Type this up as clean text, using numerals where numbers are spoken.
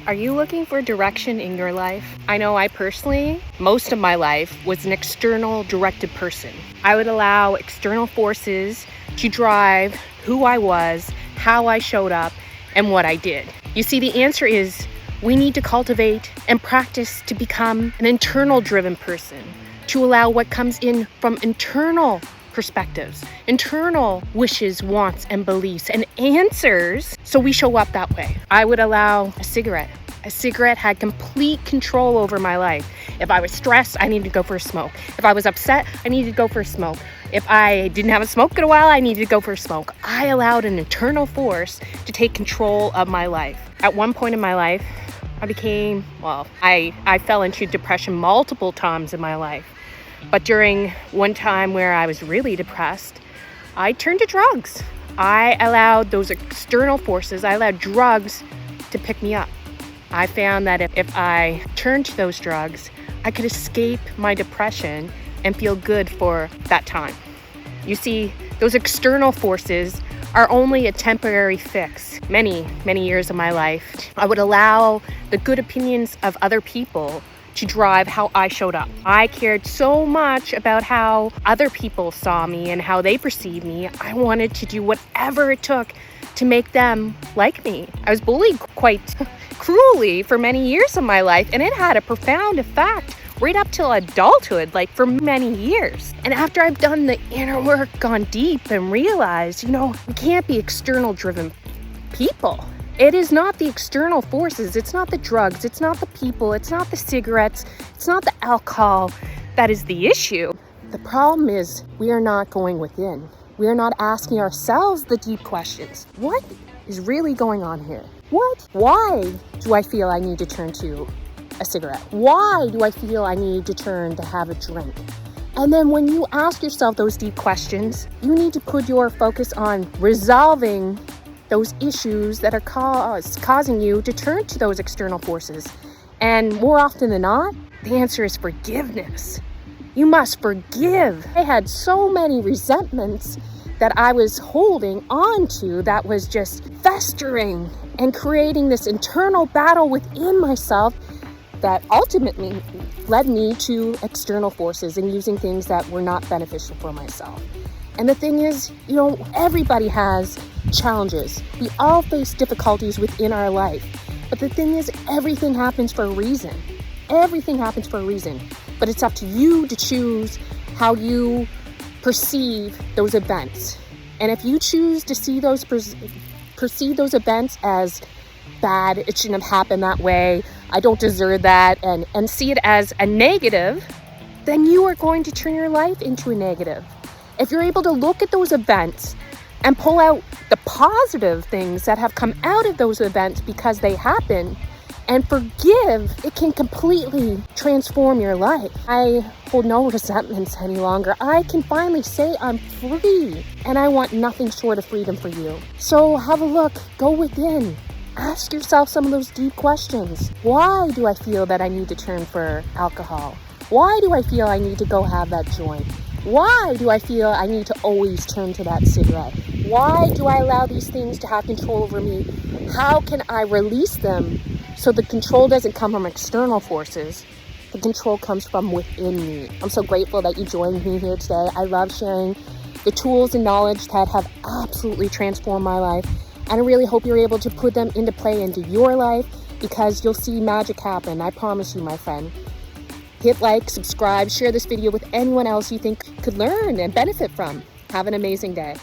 Are you looking for direction in your life? I know I personally, most of my life, was an external directed person. I would allow external forces to drive who I was, how I showed up, and what I did. You see, the answer is we need to cultivate and practice to become an internal driven person, to allow what comes in from internal perspectives, internal wishes, wants, and beliefs, and answers, so we show up that way. I would allow a cigarette. A cigarette had complete control over my life. If I was stressed, I needed to go for a smoke. If I was upset, I needed to go for a smoke. If I didn't have a smoke in a while, I needed to go for a smoke. I allowed an internal force to take control of my life. At one point in my life, I fell into depression multiple times in my life. But during one time where I was really depressed, I turned to drugs. I allowed those external forces, I allowed drugs to pick me up. I found that if I turned to those drugs, I could escape my depression and feel good for that time. You see, those external forces are only a temporary fix. Many years of my life, I would allow the good opinions of other people to drive how I showed up. I cared so much about how other people saw me and how they perceived me. I wanted to do whatever it took to make them like me. I was bullied quite cruelly for many years of my life, and it had a profound effect right up till adulthood, like for many years. And after I've done the inner work, gone deep and realized, we can't be external driven people. It is not the external forces, it's not the drugs, it's not the people, it's not the cigarettes, it's not the alcohol that is the issue. The problem is we are not going within. We are not asking ourselves the deep questions. What is really going on here? Why do I feel I need to turn to a cigarette? Why do I feel I need to turn to have a drink? And then when you ask yourself those deep questions, you need to put your focus on resolving those issues that are causing you to turn to those external forces. And more often than not, the answer is forgiveness. You must forgive. I had so many resentments that I was holding on to that was just festering and creating this internal battle within myself that ultimately led me to external forces and using things that were not beneficial for myself. And the thing is, everybody has challenges. We all face difficulties within our life. But the thing is, everything happens for a reason. Everything happens for a reason. But it's up to you to choose how you perceive those events. And if you choose to see perceive those events as bad, it shouldn't have happened that way, I don't deserve that, and see it as a negative, then you are going to turn your life into a negative. If you're able to look at those events and pull out the positive things that have come out of those events because they happen and forgive, it can completely transform your life. I hold no resentments any longer. I can finally say I'm free, and I want nothing short of freedom for you. So have a look, go within. Ask yourself some of those deep questions. Why do I feel that I need to turn for alcohol? Why do I feel I need to go have that joint? Why do I feel I need to always turn to that cigarette? Why do I allow these things to have control over me? How can I release them so the control doesn't come from external forces? The control comes from within me. I'm so grateful that you joined me here today. I love sharing the tools and knowledge that have absolutely transformed my life. And I really hope you're able to put them into play into your life, because you'll see magic happen. I promise you, my friend. Hit like, subscribe, share this video with anyone else you think could learn and benefit from. Have an amazing day.